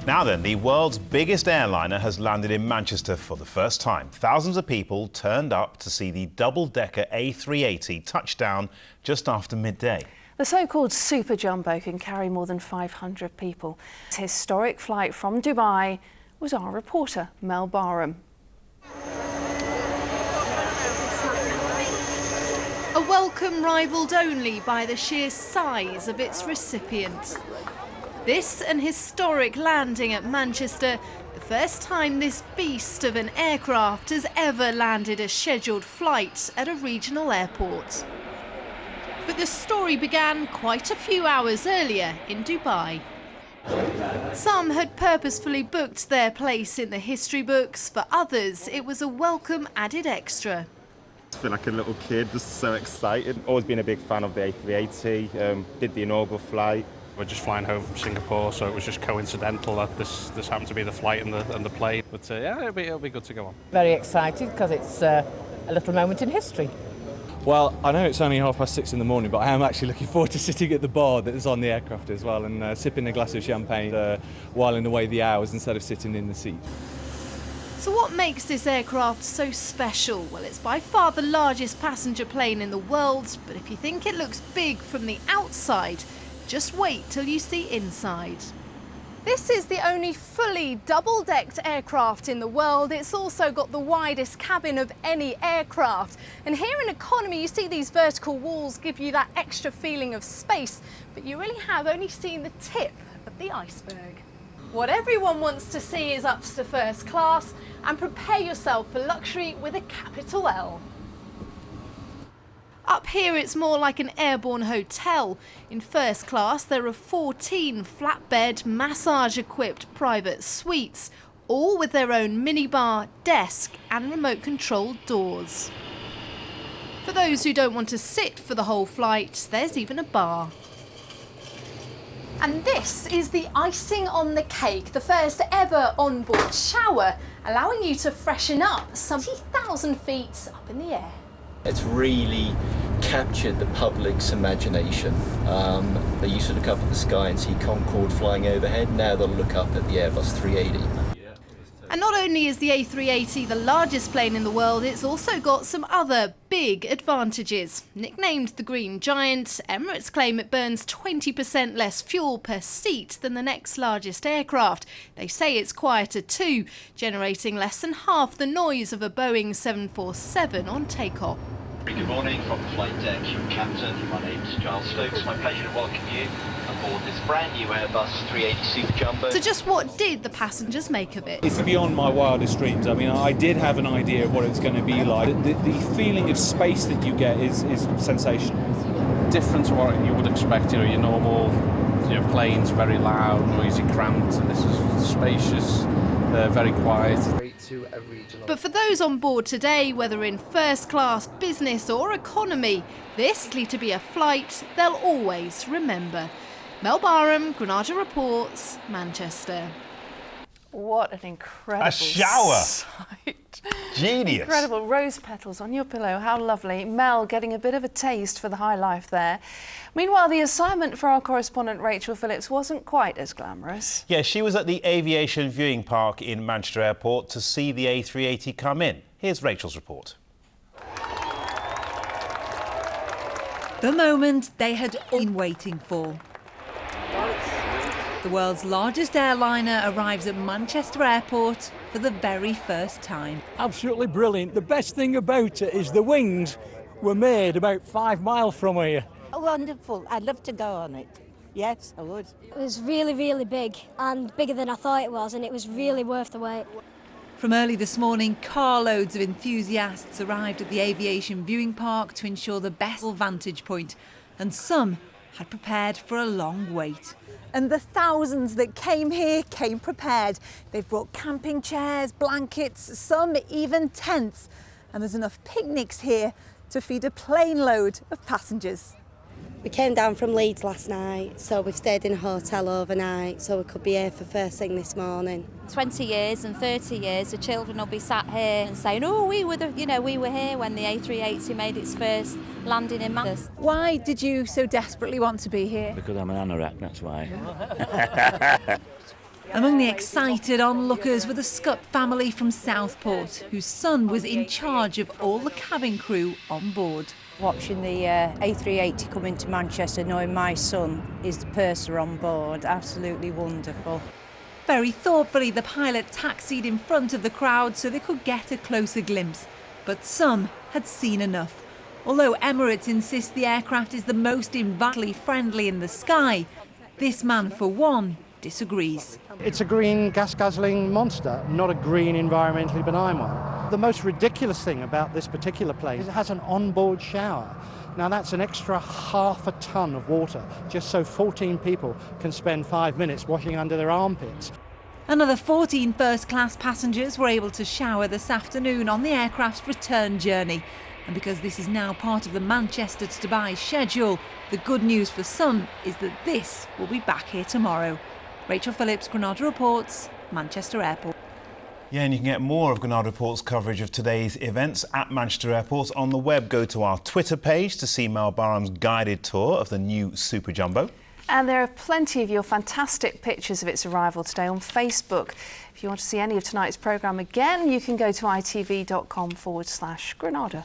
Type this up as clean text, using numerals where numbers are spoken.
Now then, the world's biggest airliner has landed in Manchester for the first time. Thousands of people turned up to see the double-decker A380 touch down just after midday. The so-called Super Jumbo can carry more than 500 people. This historic flight from Dubai was our reporter, Mel Barham. A welcome rivalled only by the sheer size of its recipient. This an historic landing at Manchester, the first time this beast of an aircraft has ever landed a scheduled flight at a regional airport. But the story began quite a few hours earlier in Dubai. Some had purposefully booked their place in the history books, for others it was a welcome added extra. I feel like a little kid, just so excited. Always been a big fan of the A380, did the inaugural flight. We're just flying home from Singapore, so it was just coincidental that this happened to be the flight and the plane. But yeah, it'll be good to go on. Very excited because it's a little moment in history. Well, I know it's only 6:30 in the morning, but I am actually looking forward to sitting at the bar that is on the aircraft as well and sipping a glass of champagne, whiling away the hours instead of sitting in the seat. So what makes this aircraft so special? Well, it's by far the largest passenger plane in the world, but if you think it looks big from the outside, just wait till you see inside. This is the only fully double-decked aircraft in the world. It's also got the widest cabin of any aircraft. And here in economy, you see these vertical walls give you that extra feeling of space, but you really have only seen the tip of the iceberg. What everyone wants to see is up to first class, and prepare yourself for luxury with a capital L. Up here it's more like an airborne hotel. In first class there are 14 flatbed, massage-equipped private suites, all with their own minibar, desk and remote-controlled doors. For those who don't want to sit for the whole flight, there's even a bar. And this is the icing on the cake, the first ever onboard shower, allowing you to freshen up some 20,000 feet up in the air. It's really captured the public's imagination. They used to look up at the sky and see Concorde flying overhead. Now they'll look up at the Airbus 380. And not only is the A380 the largest plane in the world, it's also got some other big advantages. Nicknamed the Green Giant, Emirates claim it burns 20% less fuel per seat than the next largest aircraft. They say it's quieter too, generating less than half the noise of a Boeing 747 on takeoff. Good morning from the flight deck, your captain. My name's Giles Stokes. My pleasure to welcome you aboard this brand new Airbus 380 Super Jumbo. So just what did the passengers make of it? It's beyond my wildest dreams. I mean, I did have an idea of what it's going to be like. The feeling of space that you get is sensational. Different to what you would expect, your normal planes, very loud, noisy, cramped, and this is spacious, very quiet. But for those on board today, whether in first class, business or economy, this is likely to be a flight they'll always remember. Mel Barham, Granada Reports, Manchester. What an incredible A shower! sight. Genius! Incredible. Rose petals on your pillow. How lovely. Mel getting a bit of a taste for the high life there. Meanwhile, the assignment for our correspondent Rachel Phillips wasn't quite as glamorous. Yeah, she was at the Aviation Viewing Park in Manchester Airport to see the A380 come in. Here's Rachel's report. The moment they had all been waiting for. The world's largest airliner arrives at Manchester Airport for the very first time. Absolutely brilliant. The best thing about it is the wings were made about 5 miles from here. Wonderful. I'd love to go on it. Yes, I would. It was really, really big and bigger than I thought it was, and it was really worth the wait. From early this morning, carloads of enthusiasts arrived at the Aviation Viewing Park to ensure the best vantage point, and some had prepared for a long wait. And the thousands that came here came prepared. They've brought camping chairs, blankets, some even tents. And there's enough picnics here to feed a plane load of passengers. We came down from Leeds last night, so we've stayed in a hotel overnight, so we could be here for first thing this morning. 20 years and 30 years, the children will be sat here and saying, oh, we were here when the A380 made its first landing in Manchester. Why did you so desperately want to be here? Because I'm an anorak, that's why. Among the excited onlookers were the Scutt family from Southport, whose son was in charge of all the cabin crew on board. Watching the A380 come into Manchester, knowing my son is the purser on board, absolutely wonderful. Very thoughtfully, the pilot taxied in front of the crowd so they could get a closer glimpse. But some had seen enough. Although Emirates insists the aircraft is the most environmentally friendly in the sky, this man, for one, disagrees. It's a green gas-guzzling monster, not a green environmentally benign one. The most ridiculous thing about this particular plane is it has an onboard shower. Now that's an extra half a tonne of water, just so 14 people can spend 5 minutes washing under their armpits. Another 14 first-class passengers were able to shower this afternoon on the aircraft's return journey. And because this is now part of the Manchester to Dubai schedule, the good news for some is that this will be back here tomorrow. Rachel Phillips, Granada Reports, Manchester Airport. Yeah, and you can get more of Granada Report's coverage of today's events at Manchester Airport on the web. Go to our Twitter page to see Mel Barham's guided tour of the new Super Jumbo. And there are plenty of your fantastic pictures of its arrival today on Facebook. If you want to see any of tonight's programme again, you can go to itv.com/Granada.